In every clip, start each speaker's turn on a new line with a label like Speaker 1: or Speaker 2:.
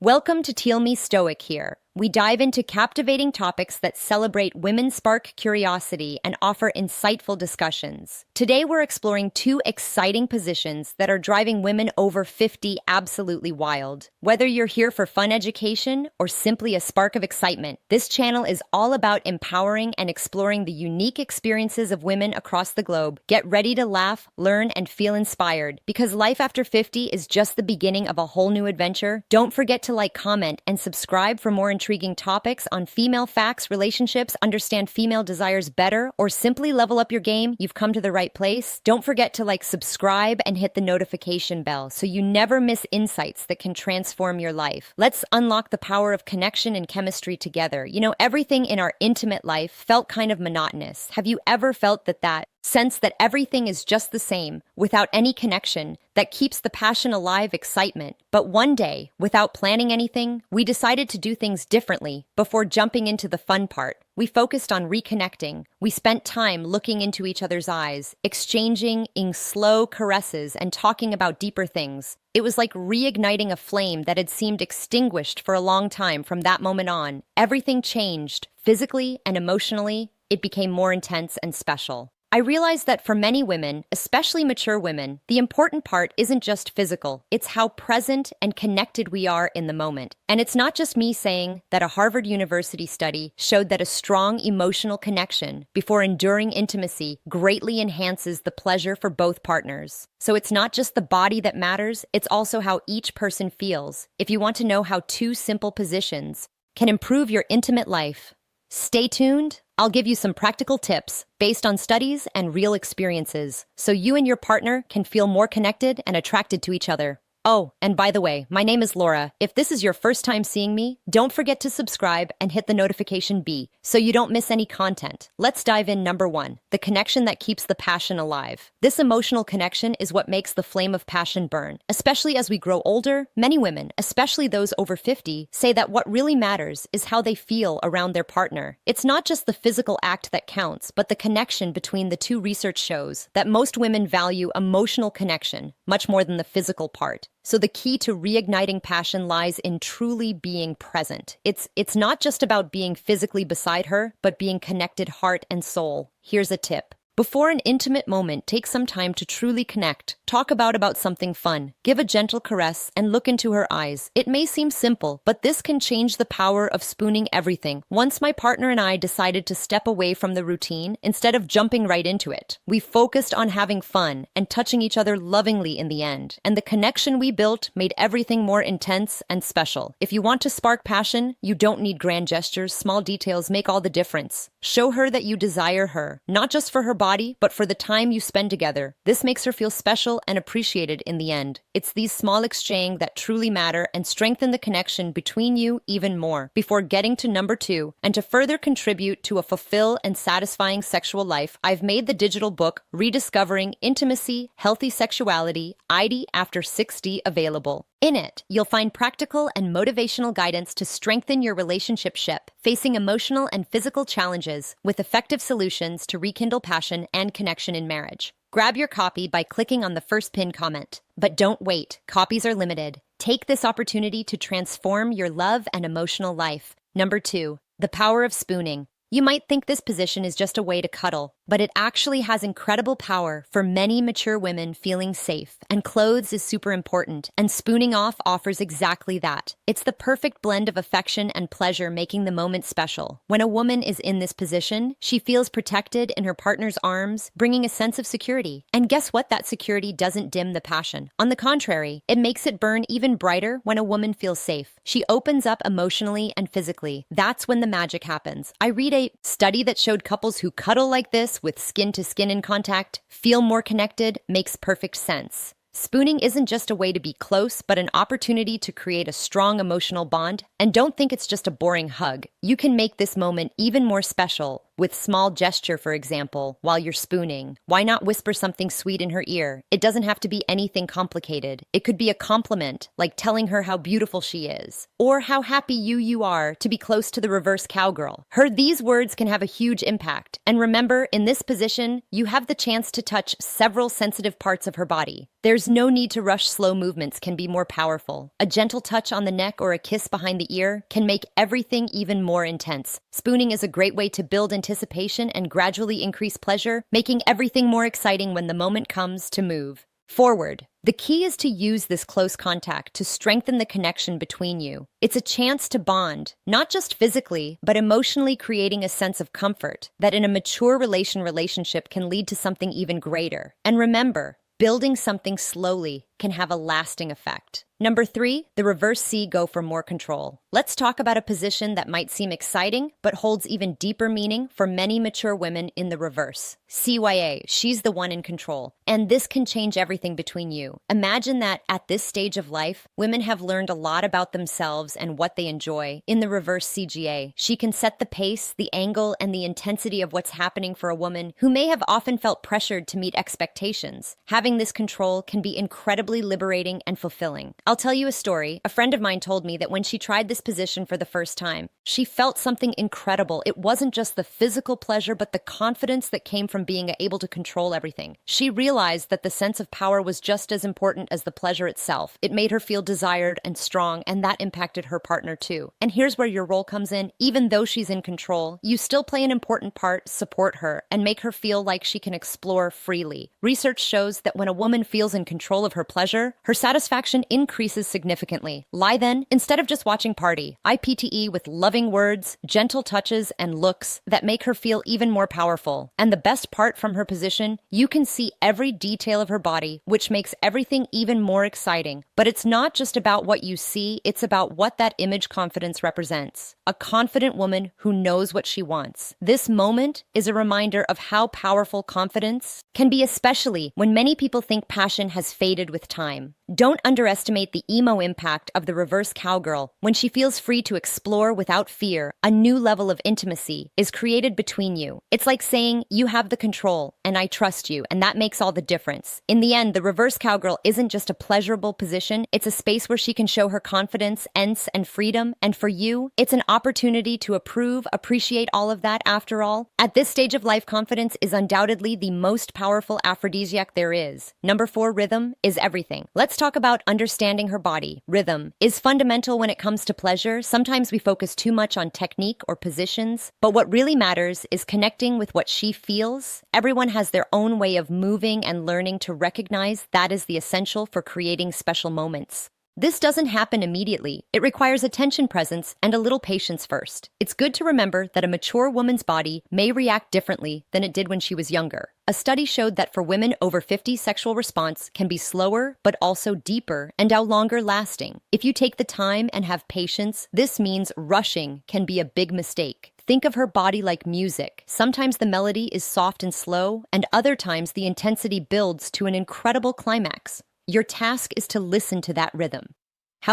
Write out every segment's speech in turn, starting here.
Speaker 1: Welcome to Teal Me Stoic here. We dive into captivating topics that celebrate women, spark curiosity, and offer insightful discussions. Today we're exploring two exciting positions that are driving women over 50 absolutely wild. Whether you're here for fun education or simply a spark of excitement, this channel is all about empowering and exploring the unique experiences of women across the globe. Get ready to laugh, learn, and feel inspired, because life after 50 is just the beginning of a whole new adventure. Don't forget to like, comment, and subscribe for more intriguing topics on female facts, relationships, understand female desires better, or simply level up your game. You've come to the right place. Don't forget to subscribe and hit the notification bell so you never miss insights that can transform your life. Let's unlock the power of connection and chemistry together. You know, everything in our intimate life felt kind of monotonous. Have you ever felt that sense that everything is just the same, without any connection, that keeps the passion alive, excitement? But one day, without planning anything, we decided to do things differently before jumping into the fun part. We focused on reconnecting. We spent time looking into each other's eyes, exchanging slow caresses and talking about deeper things. It was like reigniting a flame that had seemed extinguished for a long time. From that moment on, everything changed, physically and emotionally. It became more intense and special. I realized that for many women, especially mature women, the important part isn't just physical. It's how present and connected we are in the moment. And it's not just me saying that. A Harvard University study showed that a strong emotional connection before enduring intimacy greatly enhances the pleasure for both partners. So it's not just the body that matters, it's also how each person feels. If you want to know how two simple positions can improve your intimate life, stay tuned. I'll give you some practical tips based on studies and real experiences, so you and your partner can feel more connected and attracted to each other. Oh, and by the way, my name is Laura. If this is your first time seeing me, don't forget to subscribe and hit the notification bell so you don't miss any content. Let's dive in. Number 1, the connection that keeps the passion alive. This emotional connection is what makes the flame of passion burn. Especially as we grow older, many women, especially those over 50, say that what really matters is how they feel around their partner. It's not just the physical act that counts, but the connection between the two. Research shows that most women value emotional connection much more than the physical part. So the key to reigniting passion lies in truly being present. It's not just about being physically beside her, but being connected heart and soul. Here's a tip. Before an intimate moment, take some time to truly connect. Talk about something fun. Give a gentle caress and look into her eyes. It may seem simple, but this can change the power of spooning everything. Once my partner and I decided to step away from the routine instead of jumping right into it. We focused on having fun and touching each other lovingly in the end. And the connection we built made everything more intense and special. If you want to spark passion, you don't need grand gestures. Small details make all the difference. Show her that you desire her, not just for her body, but for the time you spend together. This makes her feel special and appreciated in the end. It's these small exchanges that truly matter and strengthen the connection between you even more. Before getting to number 2, and to further contribute to a fulfilled and satisfying sexual life, I've made the digital book Rediscovering Intimacy, Healthy Sexuality, ID After 60 available. In it, you'll find practical and motivational guidance to strengthen your relationship facing emotional and physical challenges, with effective solutions to rekindle passion and connection in marriage. Grab your copy by clicking on the first pinned comment. But don't wait, copies are limited. Take this opportunity to transform your love and emotional life. Number 2, the power of spooning. You might think this position is just a way to cuddle, but it actually has incredible power for many mature women feeling safe. And clothes is super important, and spooning off offers exactly that. It's the perfect blend of affection and pleasure, making the moment special. When a woman is in this position, she feels protected in her partner's arms, bringing a sense of security. And guess what? That security doesn't dim the passion. On the contrary, it makes it burn even brighter. When a woman feels safe, she opens up emotionally and physically. That's when the magic happens. I read a study that showed couples who cuddle like this, with skin-to-skin in contact, feel more connected. Makes perfect sense. Spooning isn't just a way to be close, but an opportunity to create a strong emotional bond. And don't think it's just a boring hug. You can make this moment even more special with small gesture, for example, while you're spooning. Why not whisper something sweet in her ear? It doesn't have to be anything complicated. It could be a compliment, like telling her how beautiful she is, or how happy you are to be close to the reverse cowgirl. These words can have a huge impact. And remember, in this position, you have the chance to touch several sensitive parts of her body. There's no need to rush. Slow movements can be more powerful. A gentle touch on the neck or a kiss behind the ear can make everything even more intense. Spooning is a great way to build anticipation and gradually increase pleasure, making everything more exciting when the moment comes to move forward. The key is to use this close contact to strengthen the connection between you. It's a chance to bond, not just physically, but emotionally, creating a sense of comfort that in a mature relationship can lead to something even greater. And remember, building something slowly can have a lasting effect. Number 3, the reverse C, go for more control. Let's talk about a position that might seem exciting, but holds even deeper meaning for many mature women in the reverse. CYA, she's the one in control. And this can change everything between you. Imagine that at this stage of life, women have learned a lot about themselves and what they enjoy. In the reverse CGA, she can set the pace, the angle, and the intensity of what's happening for a woman who may have often felt pressured to meet expectations. Having this control can be incredibly liberating and fulfilling. I'll tell you a story. A friend of mine told me that when she tried this position for the first time, she felt something incredible. It wasn't just the physical pleasure, but the confidence that came from being able to control everything. She realized that the sense of power was just as important as the pleasure itself. It made her feel desired and strong, and that impacted her partner too. And here's where your role comes in. Even though she's in control, you still play an important part, support her, and make her feel like she can explore freely. Research shows that when a woman feels in control of her pleasure, her satisfaction increases significantly. Lie then, instead of just watching party, IPTE with loving words, gentle touches, and looks that make her feel even more powerful. And the best part, from her position, you can see every detail of her body, which makes everything even more exciting. But it's not just about what you see, it's about what that image confidence represents. A confident woman who knows what she wants. This moment is a reminder of how powerful confidence can be, especially when many people think passion has faded with time. Don't underestimate the emo impact of the reverse cowgirl. When she feels free to explore without fear, a new level of intimacy is created between you. It's like saying, you have the control, and I trust you, and that makes all the difference. In the end, the reverse cowgirl isn't just a pleasurable position, it's a space where she can show her confidence, and freedom, and for you, it's an opportunity to appreciate all of that. After all, at this stage of life, confidence is undoubtedly the most powerful aphrodisiac there is. Number 4, rhythm is everything. Let's talk about understanding her body. Rhythm is fundamental when it comes to pleasure. Sometimes we focus too much on technique or positions, but what really matters is connecting with what she feels. Everyone has their own way of moving, and learning to recognize that is the essential for creating special moments. This doesn't happen immediately. It requires attention, presence, and a little patience first. It's good to remember that a mature woman's body may react differently than it did when she was younger. A study showed that for women over 50, sexual response can be slower, but also deeper and longer lasting. If you take the time and have patience, this means rushing can be a big mistake. Think of her body like music. Sometimes the melody is soft and slow, and other times the intensity builds to an incredible climax. Your task is to listen to that rhythm.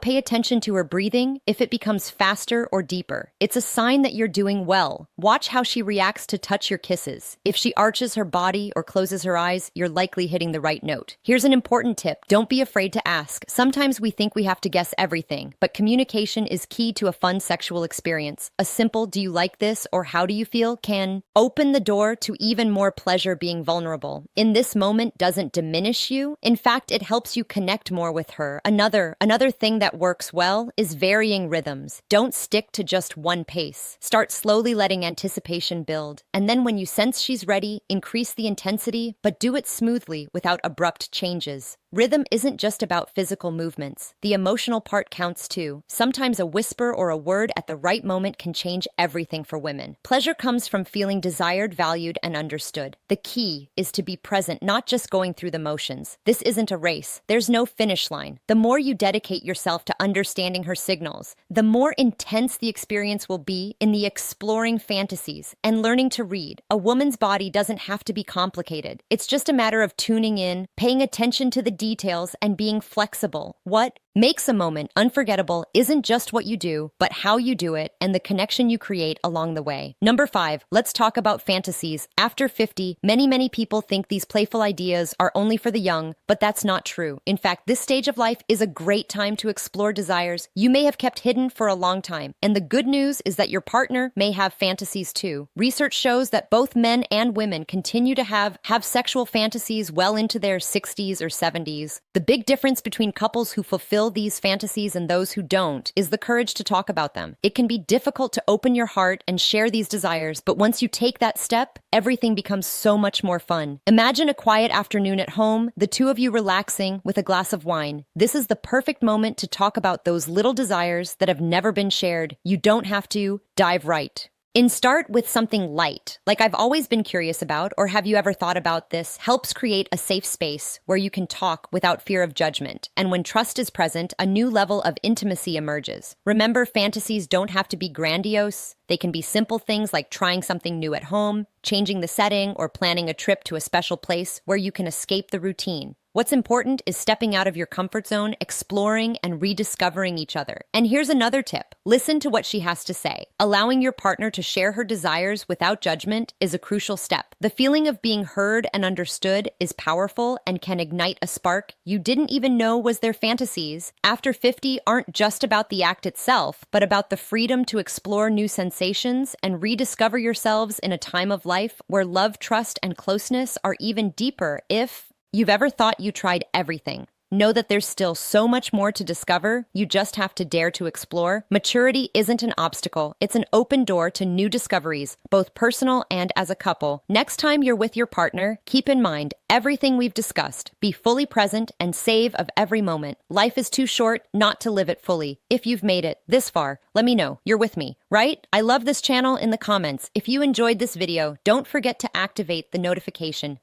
Speaker 1: Pay attention to her breathing. If it becomes faster or deeper, it's a sign that you're doing well. Watch how she reacts to touch your kisses. If she arches her body or closes her eyes, you're likely hitting the right note. Here's an important tip. Don't be afraid to ask. Sometimes we think we have to guess everything, but communication is key to a fun sexual experience. A simple "do you like this?" or "how do you feel?" can open the door to even more pleasure. Being vulnerable in this moment doesn't diminish you. In fact, it helps you connect more with her. Another thing that works well is varying rhythms. Don't stick to just one pace. Start slowly, letting anticipation build. And then when you sense she's ready, increase the intensity, but do it smoothly without abrupt changes. Rhythm isn't just about physical movements. The emotional part counts too. Sometimes a whisper or a word at the right moment can change everything for women. Pleasure comes from feeling desired, valued, and understood. The key is to be present, not just going through the motions. This isn't a race. There's no finish line. The more you dedicate yourself to understanding her signals, the more intense the experience will be in the exploring fantasies and learning to read. A woman's body doesn't have to be complicated. It's just a matter of tuning in, paying attention to the details, and being flexible. What Makes a moment unforgettable isn't just what you do, but how you do it and the connection you create along the way. Number 5, let's talk about fantasies. After 50, many people think these playful ideas are only for the young, but that's not true. In fact, this stage of life is a great time to explore desires you may have kept hidden for a long time. And the good news is that your partner may have fantasies too. Research shows that both men and women continue to have sexual fantasies well into their 60s or 70s. The big difference between couples who fulfill these fantasies and those who don't is the courage to talk about them. It can be difficult to open your heart and share these desires, but once you take that step, everything becomes so much more fun. Imagine a quiet afternoon at home, the two of you relaxing with a glass of wine. This is the perfect moment to talk about those little desires that have never been shared. You don't have to. Dive right. Start with something light, like I've always been curious about, or have you ever thought about this, helps create a safe space where you can talk without fear of judgment. And when trust is present, a new level of intimacy emerges. Remember, fantasies don't have to be grandiose. They can be simple things like trying something new at home, changing the setting, or planning a trip to a special place where you can escape the routine. What's important is stepping out of your comfort zone, exploring, and rediscovering each other. And here's another tip. Listen to what she has to say. Allowing your partner to share her desires without judgment is a crucial step. The feeling of being heard and understood is powerful and can ignite a spark you didn't even know was their fantasies. After 50 aren't just about the act itself, but about the freedom to explore new sensations and rediscover yourselves in a time of life where love, trust, and closeness are even deeper. If you've ever thought you tried everything, know that there's still so much more to discover. You just have to dare to explore. Maturity isn't an obstacle. It's an open door to new discoveries, both personal and as a couple. Next time you're with your partner, keep in mind everything we've discussed. Be fully present and save of every moment. Life is too short not to live it fully. If you've made it this far, let me know you're with me, right? I love this channel in the comments. If you enjoyed this video, don't forget to activate the notification.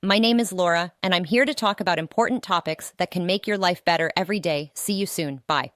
Speaker 1: My name is Laura, and I'm here to talk about important topics that can make your life better every day. See you soon. Bye.